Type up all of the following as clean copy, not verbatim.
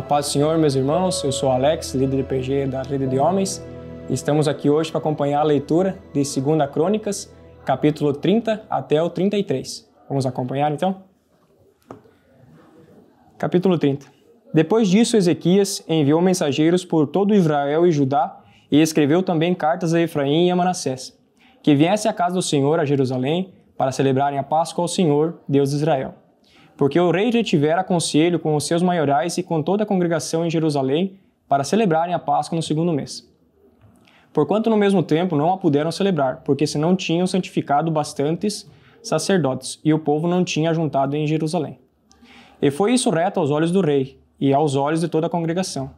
A paz do Senhor, meus irmãos, eu sou Alex, líder de PG da Rede de Homens, e estamos aqui hoje para acompanhar a leitura de 2 Crônicas, capítulo 30 até o 33. Vamos acompanhar então? Capítulo 30. Depois disso, Ezequias enviou mensageiros por todo Israel e Judá e escreveu também cartas a Efraim e a Manassés, que viesse à casa do Senhor a Jerusalém para celebrarem a Páscoa ao Senhor, Deus de Israel. Porque o rei retivera conselho com os seus maiorais e com toda a congregação em Jerusalém para celebrarem a Páscoa no 2º mês. Porquanto no mesmo tempo não a puderam celebrar, porque se não tinham santificado bastantes sacerdotes, e o povo não tinha ajuntado em Jerusalém. E foi isso reto aos olhos do rei, e aos olhos de toda a congregação.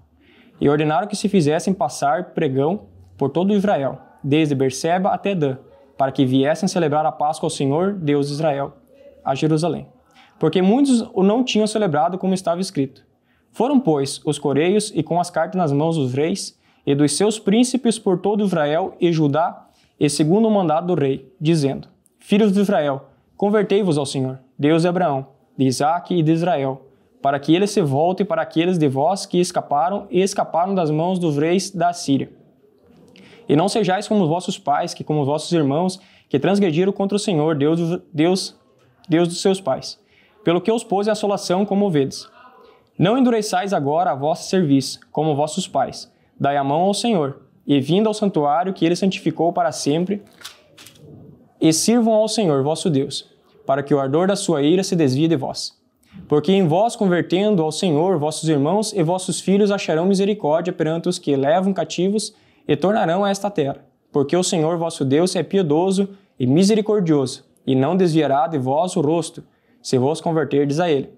E ordenaram que se fizessem passar pregão por todo Israel, desde Berseba até Dan, para que viessem celebrar a Páscoa ao Senhor, Deus de Israel, a Jerusalém. Porque muitos o não tinham celebrado como estava escrito. Foram, pois, os coreios e com as cartas nas mãos dos reis e dos seus príncipes por todo Israel e Judá, e segundo o mandado do rei, dizendo: Filhos de Israel, convertei-vos ao Senhor, Deus de Abraão, de Isaque e de Israel, para que ele se volte para aqueles de vós que escaparam das mãos dos reis da Assíria. E não sejais como os vossos pais, que como os vossos irmãos, que transgrediram contra o Senhor, Deus dos seus pais, pelo que os pôs em assolação como vedes. Não endureçais agora a vossa cerviz, como vossos pais. Dai a mão ao Senhor, e vindo ao santuário que ele santificou para sempre, e sirvam ao Senhor vosso Deus, para que o ardor da sua ira se desvie de vós. Porque em vós, convertendo ao Senhor, vossos irmãos e vossos filhos acharão misericórdia perante os que levam cativos e tornarão a esta terra. Porque o Senhor vosso Deus é piedoso e misericordioso, e não desviará de vós o rosto, se vos converterdes a ele.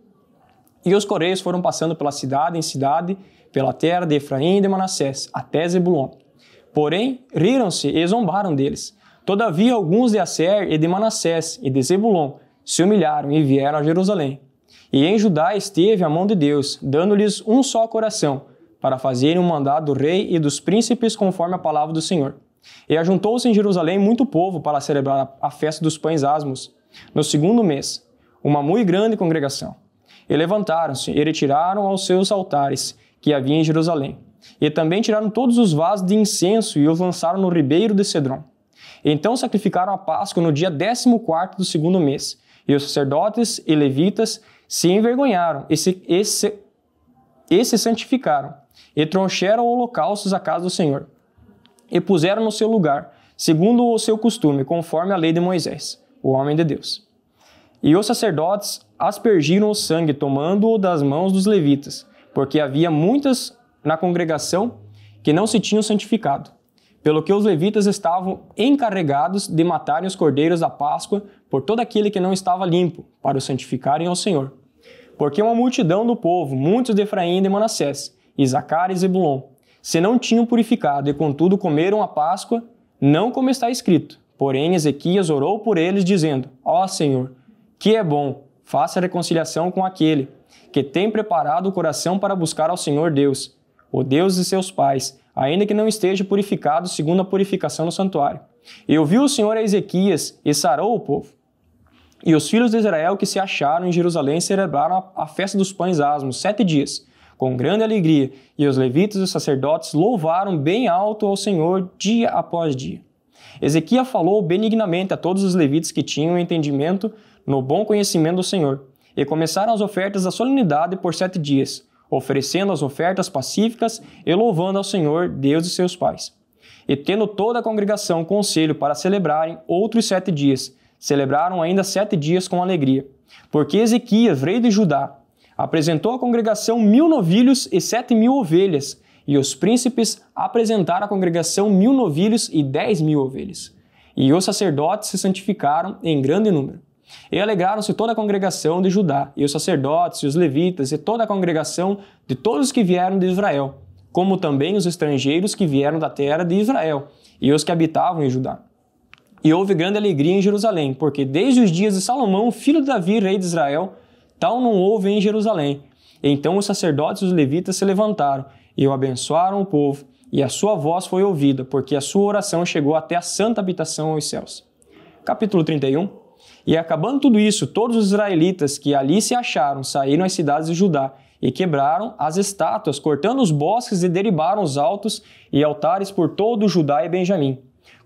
E os coreios foram passando pela cidade em cidade, pela terra de Efraim e de Manassés, até Zebulon. Porém, riram-se e zombaram deles. Todavia, alguns de Asser e de Manassés e de Zebulon se humilharam e vieram a Jerusalém. E em Judá esteve a mão de Deus, dando-lhes um só coração, para fazerem o mandado do rei e dos príncipes conforme a palavra do Senhor. E ajuntou-se em Jerusalém muito povo para celebrar a festa dos pães asmos, no 2º mês, uma muito grande congregação. E levantaram-se e retiraram aos seus altares que havia em Jerusalém. E também tiraram todos os vasos de incenso e os lançaram no ribeiro de Cedron. Então sacrificaram a Páscoa no dia 14º do 2º mês. E os sacerdotes e levitas se envergonharam e se santificaram. E trouxeram holocaustos à casa do Senhor. E puseram no seu lugar, segundo o seu costume, conforme a lei de Moisés, o homem de Deus. E os sacerdotes aspergiram o sangue, tomando-o das mãos dos levitas, porque havia muitas na congregação que não se tinham santificado. Pelo que os levitas estavam encarregados de matarem os cordeiros da Páscoa por todo aquele que não estava limpo, para o santificarem ao Senhor. Porque uma multidão do povo, muitos de Efraim e de Manassés, Isacar e Zebulon, se não tinham purificado e contudo comeram a Páscoa, não como está escrito. Porém, Ezequias orou por eles, dizendo: Ó Senhor, que é bom, faça reconciliação com aquele que tem preparado o coração para buscar ao Senhor Deus, o Deus de seus pais, ainda que não esteja purificado segundo a purificação no santuário. E ouviu o Senhor a Ezequias e sarou o povo. E os filhos de Israel que se acharam em Jerusalém celebraram a festa dos pães asmos 7 dias, com grande alegria, e os levitas e os sacerdotes louvaram bem alto ao Senhor dia após dia. Ezequias falou benignamente a todos os levitas que tinham entendimento no bom conhecimento do Senhor, e começaram as ofertas da solenidade por 7 dias, oferecendo as ofertas pacíficas e louvando ao Senhor, Deus de seus pais. E tendo toda a congregação conselho para celebrarem outros 7 dias, celebraram ainda 7 dias com alegria. Porque Ezequias, rei de Judá, apresentou à congregação 1000 novilhos e 7.000 ovelhas, e os príncipes apresentaram à congregação 1000 novilhos e 10.000 ovelhas. E os sacerdotes se santificaram em grande número. E alegraram-se toda a congregação de Judá, e os sacerdotes, e os levitas, e toda a congregação de todos os que vieram de Israel, como também os estrangeiros que vieram da terra de Israel, e os que habitavam em Judá. E houve grande alegria em Jerusalém, porque desde os dias de Salomão, filho de Davi, rei de Israel, tal não houve em Jerusalém. Então os sacerdotes e os levitas se levantaram, e o abençoaram o povo, e a sua voz foi ouvida, porque a sua oração chegou até a santa habitação aos céus. Capítulo 31. E acabando tudo isso, todos os israelitas que ali se acharam saíram às cidades de Judá e quebraram as estátuas, cortando os bosques e derribaram os altos e altares por todo Judá e Benjamim,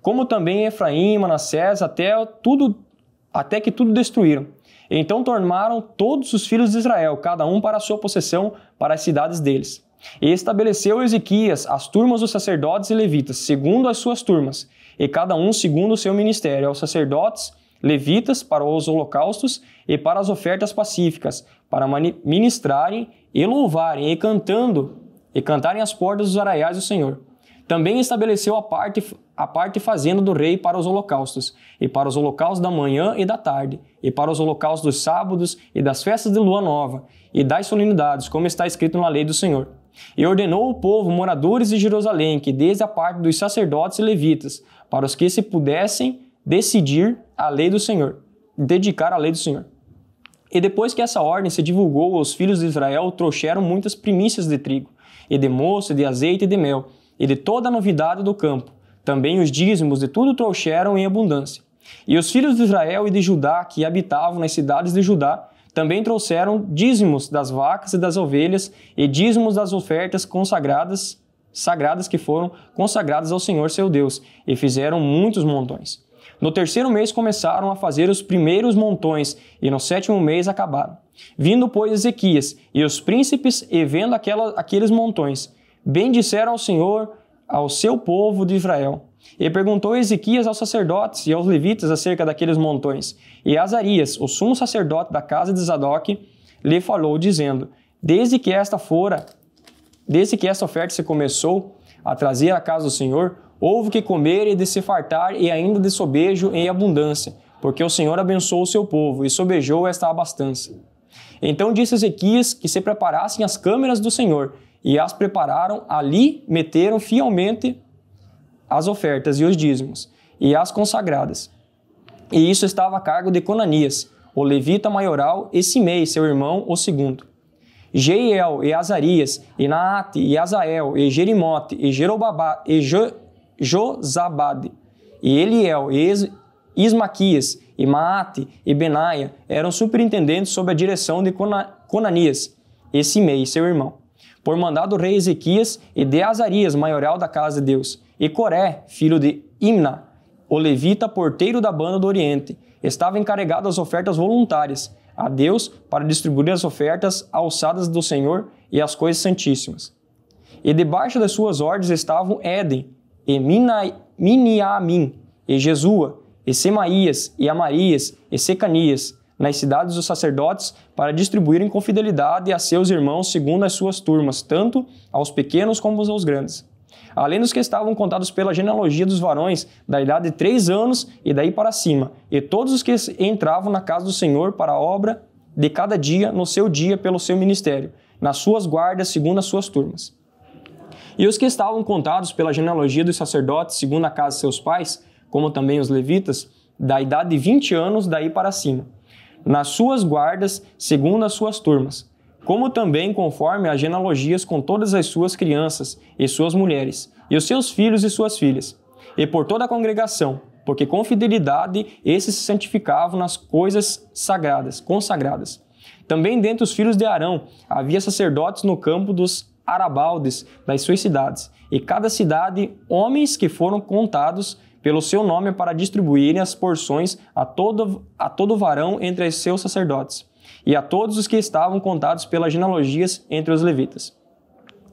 como também Efraim e Manassés, até que tudo destruíram. Então tornaram todos os filhos de Israel, cada um para a sua possessão, para as cidades deles. E estabeleceu Ezequias as turmas dos sacerdotes e levitas, segundo as suas turmas, e cada um segundo o seu ministério, aos sacerdotes, levitas, para os holocaustos e para as ofertas pacíficas, para ministrarem e louvarem e cantarem às portas dos arraiais do Senhor. Também estabeleceu a parte fazenda do rei para os holocaustos, e para os holocaustos da manhã e da tarde, e para os holocaustos dos sábados e das festas de lua nova, e das solenidades, como está escrito na lei do Senhor. E ordenou o povo, moradores de Jerusalém, que desde a parte dos sacerdotes e levitas, para os que se pudessem decidir a lei do Senhor, dedicar a lei do Senhor. E depois que essa ordem se divulgou, os filhos de Israel trouxeram muitas primícias de trigo, e de moço, e de azeite e de mel, e de toda a novidade do campo. Também os dízimos de tudo trouxeram em abundância. E os filhos de Israel e de Judá, que habitavam nas cidades de Judá, também trouxeram dízimos das vacas e das ovelhas, e dízimos das ofertas sagradas que foram consagradas ao Senhor seu Deus, e fizeram muitos montões. No terceiro mês começaram a fazer os primeiros montões, e no sétimo mês acabaram. Vindo, pois, Ezequias e os príncipes, e vendo aqueles montões, bendisseram ao Senhor, ao seu povo de Israel. E perguntou Ezequias aos sacerdotes e aos levitas acerca daqueles montões. E Azarias, o sumo sacerdote da casa de Zadok, lhe falou, dizendo: Desde que esta oferta se começou a trazer à casa do Senhor, houve que comer e de se fartar, e ainda de sobejo em abundância, porque o Senhor abençoou o seu povo e sobejou esta abastança. Então disse Ezequias que se preparassem as câmeras do Senhor, e as prepararam, ali meteram fielmente as ofertas e os dízimos, e as consagradas. E isso estava a cargo de Conanias, o levita maioral, e Simei, seu irmão, o segundo. Jeiel e Azarias, e Naate, e Azael, e Jerimote, e Josabade, e Eliel, e Ismaquias, e Maate, e Benaia, eram superintendentes sob a direção de Conanias, e Simei, seu irmão, por mandado do rei Ezequias, e de Azarias, maioral da casa de Deus, e Coré, filho de Imna, o levita, porteiro da banda do Oriente, estava encarregado das ofertas voluntárias a Deus para distribuir as ofertas alçadas do Senhor e as coisas santíssimas. E debaixo das suas ordens estavam Éden, e Miniamim, e Jesua, e Semaías, e Amarias, e Secanias, nas cidades dos sacerdotes, para distribuírem com fidelidade a seus irmãos segundo as suas turmas, tanto aos pequenos como aos grandes. Além dos que estavam contados pela genealogia dos varões, da idade de 3 anos e daí para cima, e todos os que entravam na casa do Senhor para a obra de cada dia, no seu dia, pelo seu ministério, nas suas guardas, segundo as suas turmas. E os que estavam contados pela genealogia dos sacerdotes, segundo a casa de seus pais, como também os levitas, da idade de 20 anos, daí para cima, nas suas guardas, segundo as suas turmas, como também conforme as genealogias com todas as suas crianças e suas mulheres, e os seus filhos e suas filhas, e por toda a congregação, porque com fidelidade esses se santificavam nas coisas consagradas. Também dentre os filhos de Arão havia sacerdotes no campo dos arabaldes das suas cidades, e cada cidade homens que foram contados pelo seu nome para distribuírem as porções a todo varão entre os seus sacerdotes, e a todos os que estavam contados pelas genealogias entre os levitas.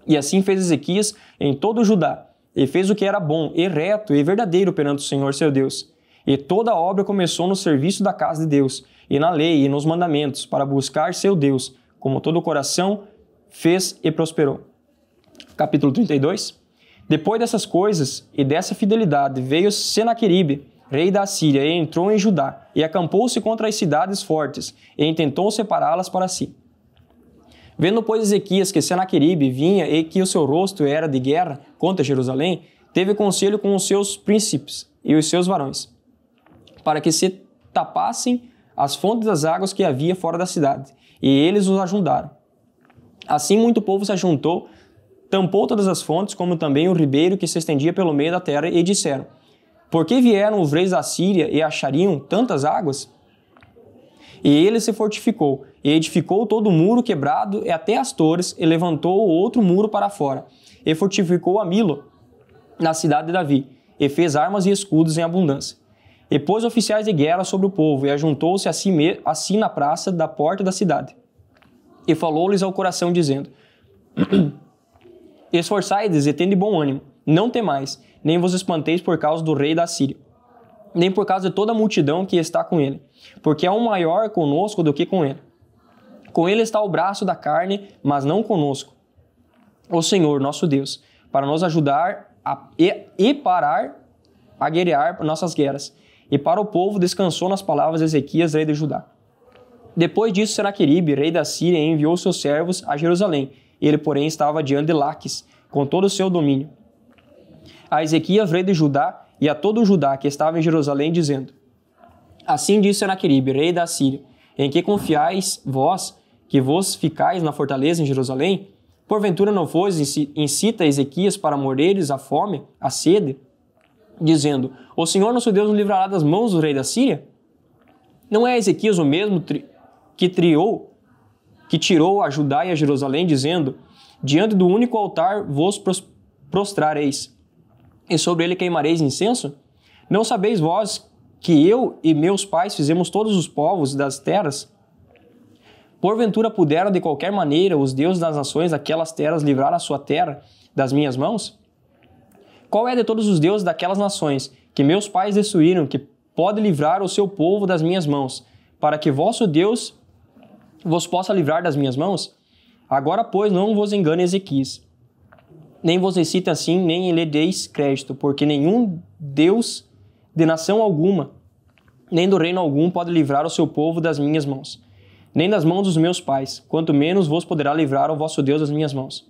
E assim fez Ezequias em todo o Judá, e fez o que era bom, e reto, e verdadeiro perante o Senhor seu Deus. E toda a obra começou no serviço da casa de Deus, e na lei e nos mandamentos, para buscar seu Deus, como todo o coração fez e prosperou. Capítulo 32. Depois dessas coisas e dessa fidelidade, veio Senaqueribe, rei da Assíria, e entrou em Judá, e acampou-se contra as cidades fortes, e intentou separá-las para si. Vendo, pois, Ezequias que Senaqueribe vinha e que o seu rosto era de guerra contra Jerusalém, teve conselho com os seus príncipes e os seus varões, para que se tapassem as fontes das águas que havia fora da cidade, e eles os ajuntaram. Assim muito povo se ajuntou, tampou todas as fontes, como também o ribeiro que se estendia pelo meio da terra, e disseram: Por que vieram os reis da Síria e achariam tantas águas? E ele se fortificou, e edificou todo o muro quebrado e até as torres, e levantou outro muro para fora, e fortificou a Milo, na cidade de Davi, e fez armas e escudos em abundância. E pôs oficiais de guerra sobre o povo, e ajuntou-se assim na praça da porta da cidade. E falou-lhes ao coração, dizendo: Esforçai-vos e tende bom ânimo, não temais, nem vos espanteis por causa do rei da Síria, nem por causa de toda a multidão que está com ele, porque há um maior conosco do que com ele. Com ele está o braço da carne, mas não conosco. O Senhor, nosso Deus, para nos ajudar e parar a guerrear nossas guerras. E para o povo descansou nas palavras de Ezequias, rei de Judá. Depois disso, Senaqueribe, rei da Síria, enviou seus servos a Jerusalém. Ele, porém, estava diante de Laques, com todo o seu domínio. A Ezequias, rei de Judá, e a todo o Judá que estava em Jerusalém, dizendo: Assim disse Senaqueribe, rei da Síria: Em que confiais vós, que vos ficais na fortaleza em Jerusalém? Porventura não vos incita Ezequias para morreres a fome, a sede, dizendo: O Senhor nosso Deus nos livrará das mãos do rei da Síria? Não é Ezequias o mesmo que tirou a Judá e a Jerusalém, dizendo: Diante do único altar vos prostrareis, e sobre ele queimareis incenso? Não sabeis vós que eu e meus pais fizemos todos os povos das terras? Porventura puderam de qualquer maneira os deuses das nações daquelas terras livrar a sua terra das minhas mãos? Qual é de todos os deuses daquelas nações que meus pais destruíram que pode livrar o seu povo das minhas mãos, para que vosso Deus vos possa livrar das minhas mãos? Agora, pois, não vos engane Ezequias, nem vos excite assim, nem lhe deis crédito, porque nenhum Deus de nação alguma, nem do reino algum, pode livrar o seu povo das minhas mãos, nem das mãos dos meus pais, quanto menos vos poderá livrar o vosso Deus das minhas mãos.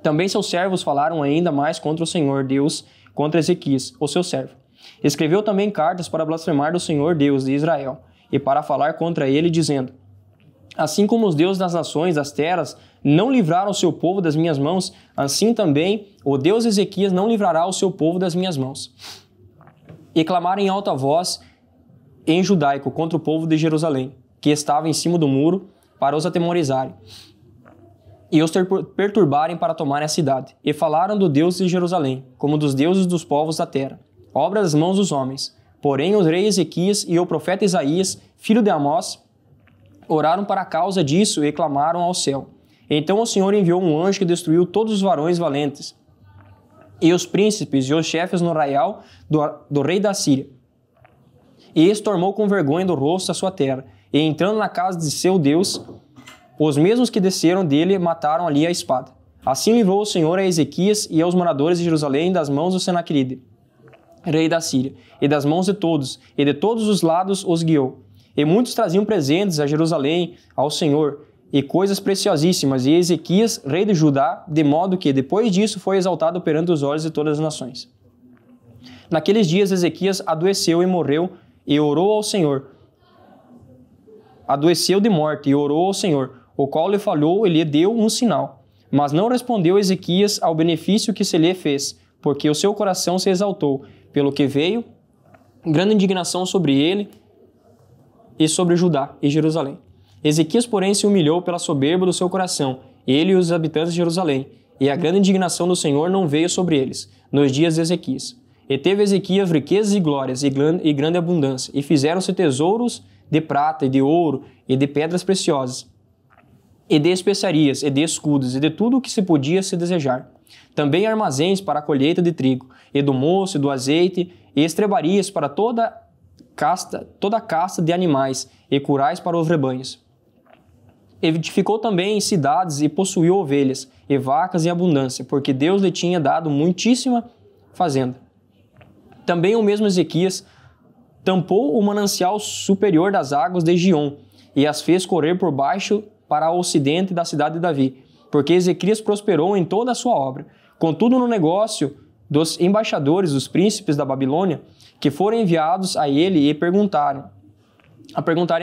Também seus servos falaram ainda mais contra o Senhor Deus, contra Ezequias, o seu servo. Escreveu também cartas para blasfemar do Senhor Deus de Israel, e para falar contra ele, dizendo: Assim como os deuses das nações, das terras, não livraram o seu povo das minhas mãos, assim também o Deus Ezequias não livrará o seu povo das minhas mãos. E clamaram em alta voz em judaico contra o povo de Jerusalém, que estava em cima do muro, para os atemorizarem e os perturbarem para tomarem a cidade. E falaram do Deus de Jerusalém, como dos deuses dos povos da terra, obra das mãos dos homens. Porém, o rei Ezequias e o profeta Isaías, filho de Amós, oraram para a causa disso e clamaram ao céu. Então o Senhor enviou um anjo que destruiu todos os varões valentes, e os príncipes e os chefes no arraial do rei da Síria. E este tornou com vergonha do rosto a sua terra, e entrando na casa de seu Deus, os mesmos que desceram dele mataram ali a espada. Assim livrou o Senhor a Ezequias e aos moradores de Jerusalém das mãos do Senaqueribe, rei da Síria, e das mãos de todos, e de todos os lados os guiou. E muitos traziam presentes a Jerusalém, ao Senhor, e coisas preciosíssimas, e Ezequias, rei de Judá, de modo que, depois disso, foi exaltado perante os olhos de todas as nações. Naqueles dias, Ezequias adoeceu e morreu, e orou ao Senhor. Adoeceu de morte, e orou ao Senhor, o qual lhe falhou e lhe deu um sinal. Mas não respondeu Ezequias ao benefício que se lhe fez, porque o seu coração se exaltou, pelo que veio grande indignação sobre ele e sobre Judá e Jerusalém. Ezequias, porém, se humilhou pela soberba do seu coração, ele e os habitantes de Jerusalém, e a grande indignação do Senhor não veio sobre eles, nos dias de Ezequias. E teve Ezequias riquezas e glórias e grande abundância, e fizeram-se tesouros de prata e de ouro e de pedras preciosas, e de especiarias, e de escudos, e de tudo o que se podia se desejar. Também armazéns para a colheita de trigo, e do moço, e do azeite, e estrebarias para toda casta de animais, e curais para os rebanhos. Edificou também cidades, e possuiu ovelhas, e vacas em abundância, porque Deus lhe tinha dado muitíssima fazenda. Também o mesmo Ezequias tampou o manancial superior das águas de Gion, e as fez correr por baixo para o ocidente da cidade de Davi, porque Ezequias prosperou em toda a sua obra. Contudo, no negócio dos embaixadores, dos príncipes da Babilônia, que foram enviados a ele e perguntarem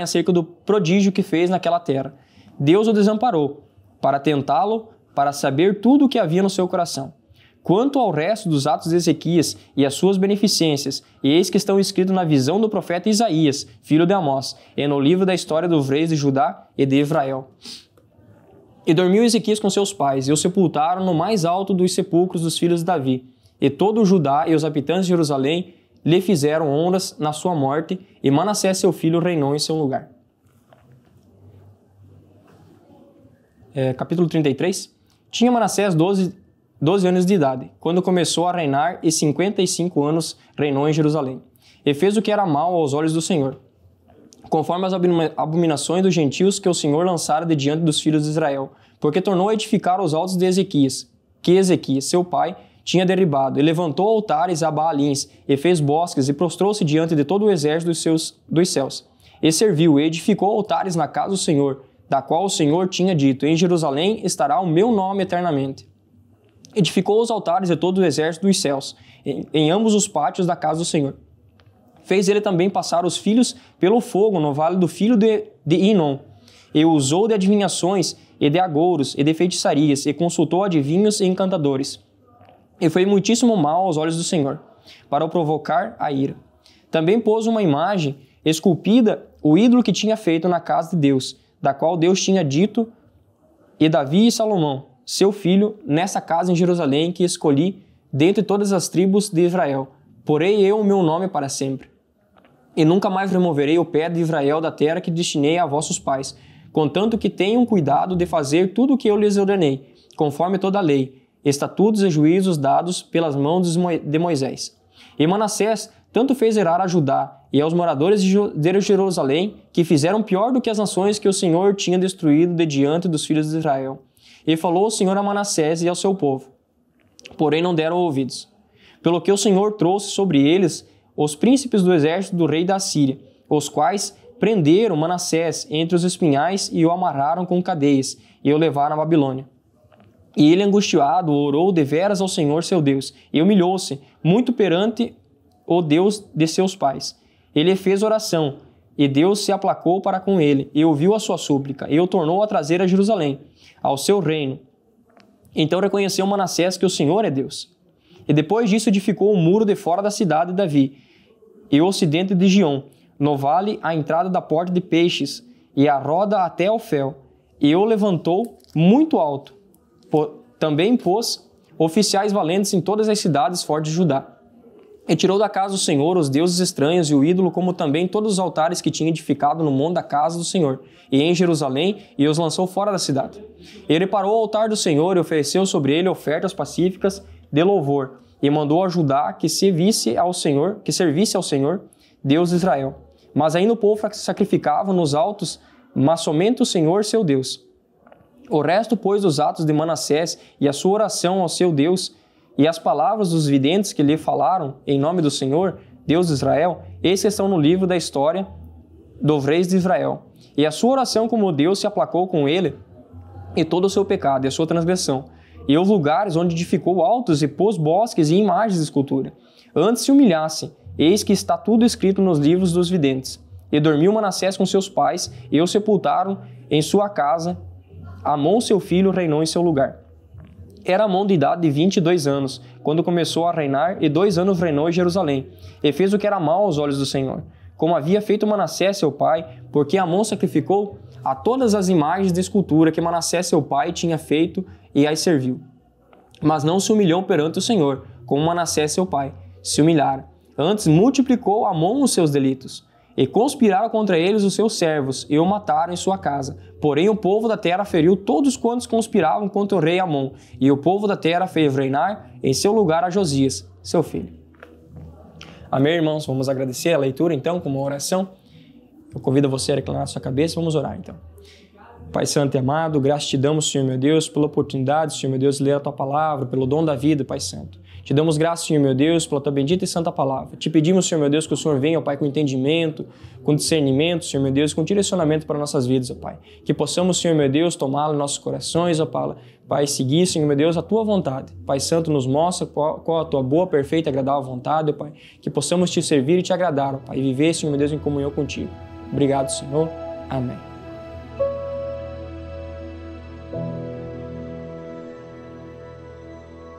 acerca do prodígio que fez naquela terra, Deus o desamparou, para tentá-lo, para saber tudo o que havia no seu coração. Quanto ao resto dos atos de Ezequias e as suas beneficências, eis que estão escritos na visão do profeta Isaías, filho de Amós, e no livro da história dos reis de Judá e de Israel. E dormiu Ezequias com seus pais, e o sepultaram no mais alto dos sepulcros dos filhos de Davi. E todo o Judá e os habitantes de Jerusalém lhe fizeram honras na sua morte, e Manassés seu filho reinou em seu lugar. Capítulo 33. Tinha Manassés 12 anos de idade, quando começou a reinar, e 55 anos reinou em Jerusalém. E fez o que era mal aos olhos do Senhor, conforme as abominações dos gentios que o Senhor lançara de diante dos filhos de Israel, porque tornou a edificar os altos de Ezequias, que Ezequias, seu pai, tinha derribado, e levantou altares a Baalins, e fez bosques, e prostrou-se diante de todo o exército dos céus. E serviu, e edificou altares na casa do Senhor, da qual o Senhor tinha dito: em Jerusalém estará o meu nome eternamente. Edificou os altares de todo o exército dos céus, em ambos os pátios da casa do Senhor. Fez ele também passar os filhos pelo fogo no vale do filho de Inom, e usou de adivinhações, e de agouros, e de feitiçarias, e consultou adivinhos e encantadores. E foi muitíssimo mal aos olhos do Senhor, para o provocar a ira. Também pôs uma imagem esculpida, o ídolo que tinha feito na casa de Deus, da qual Deus tinha dito, e Davi e Salomão, seu filho, nessa casa em Jerusalém que escolhi dentre todas as tribos de Israel. Porei eu o meu nome para sempre. E nunca mais removerei o pé de Israel da terra que destinei a vossos pais, contanto que tenham cuidado de fazer tudo o que eu lhes ordenei, conforme toda a lei, estatutos e juízos dados pelas mãos de Moisés. E Manassés tanto fez irar a Judá e aos moradores de Jerusalém, que fizeram pior do que as nações que o Senhor tinha destruído de diante dos filhos de Israel. E falou o Senhor a Manassés e ao seu povo, porém não deram ouvidos. Pelo que o Senhor trouxe sobre eles os príncipes do exército do rei da Assíria, os quais prenderam Manassés entre os espinhais e o amarraram com cadeias, e o levaram à Babilônia. E ele, angustiado, orou deveras ao Senhor seu Deus, e humilhou-se muito perante o Deus de seus pais. Ele fez oração, e Deus se aplacou para com ele, e ouviu a sua súplica, e o tornou a trazer a Jerusalém, ao seu reino. Então reconheceu Manassés que o Senhor é Deus. E depois disso edificou o muro de fora da cidade de Davi, e o ocidente de Gion, no vale à entrada da porta de Peixes, e a roda até Ofel, e o levantou muito alto. Também pôs oficiais valentes em todas as cidades fortes de Judá. E tirou da casa do Senhor os deuses estranhos e o ídolo, como também todos os altares que tinha edificado no monte da casa do Senhor, e em Jerusalém, e os lançou fora da cidade. Ele parou o altar do Senhor e ofereceu sobre ele ofertas pacíficas de louvor, e mandou a Judá que servisse ao Senhor, Deus de Israel. Mas ainda o povo sacrificava nos altos, mas somente o Senhor seu Deus. O resto, pois, dos atos de Manassés e a sua oração ao seu Deus, e as palavras dos videntes que lhe falaram em nome do Senhor, Deus de Israel, esses estão no livro da história dos reis de Israel. E a sua oração como Deus se aplacou com ele, e todo o seu pecado e a sua transgressão, e os lugares onde edificou altos e pôs bosques e imagens de escultura. Antes se humilhasse, eis que está tudo escrito nos livros dos videntes. E dormiu Manassés com seus pais, e o sepultaram em sua casa. Amon, seu filho, reinou em seu lugar. Era Amon de idade de 22 anos, quando começou a reinar, e 2 anos reinou em Jerusalém, e fez o que era mal aos olhos do Senhor, como havia feito Manassés seu pai, porque Amon sacrificou a todas as imagens de escultura que Manassés seu pai tinha feito e as serviu. Mas não se humilhou perante o Senhor, como Manassés seu pai se humilhara. Antes multiplicou Amon os seus delitos, e conspiraram contra eles os seus servos, e o mataram em sua casa. Porém o povo da terra feriu todos quantos conspiravam contra o rei Amon, e o povo da terra fez reinar em seu lugar a Josias, seu filho. Amém, irmãos? Vamos agradecer a leitura, então, com uma oração. Eu convido você a reclinar a sua cabeça, vamos orar, então. Pai santo e amado, graças te damos, Senhor meu Deus, pela oportunidade, Senhor meu Deus, de ler a tua palavra, pelo dom da vida, Pai santo. Te damos graças, Senhor meu Deus, pela tua bendita e santa palavra. Te pedimos, Senhor meu Deus, que o Senhor venha, ó Pai, com entendimento, com discernimento, Senhor meu Deus, com direcionamento para nossas vidas, ó Pai. Que possamos, Senhor meu Deus, tomá-lo em nossos corações, ó Pai, seguir, Senhor meu Deus, a tua vontade. Pai santo, nos mostra qual a tua boa, perfeita e agradável vontade, ó Pai. Que possamos te servir e te agradar, ó Pai, e viver, Senhor meu Deus, em comunhão contigo. Obrigado, Senhor. Amém.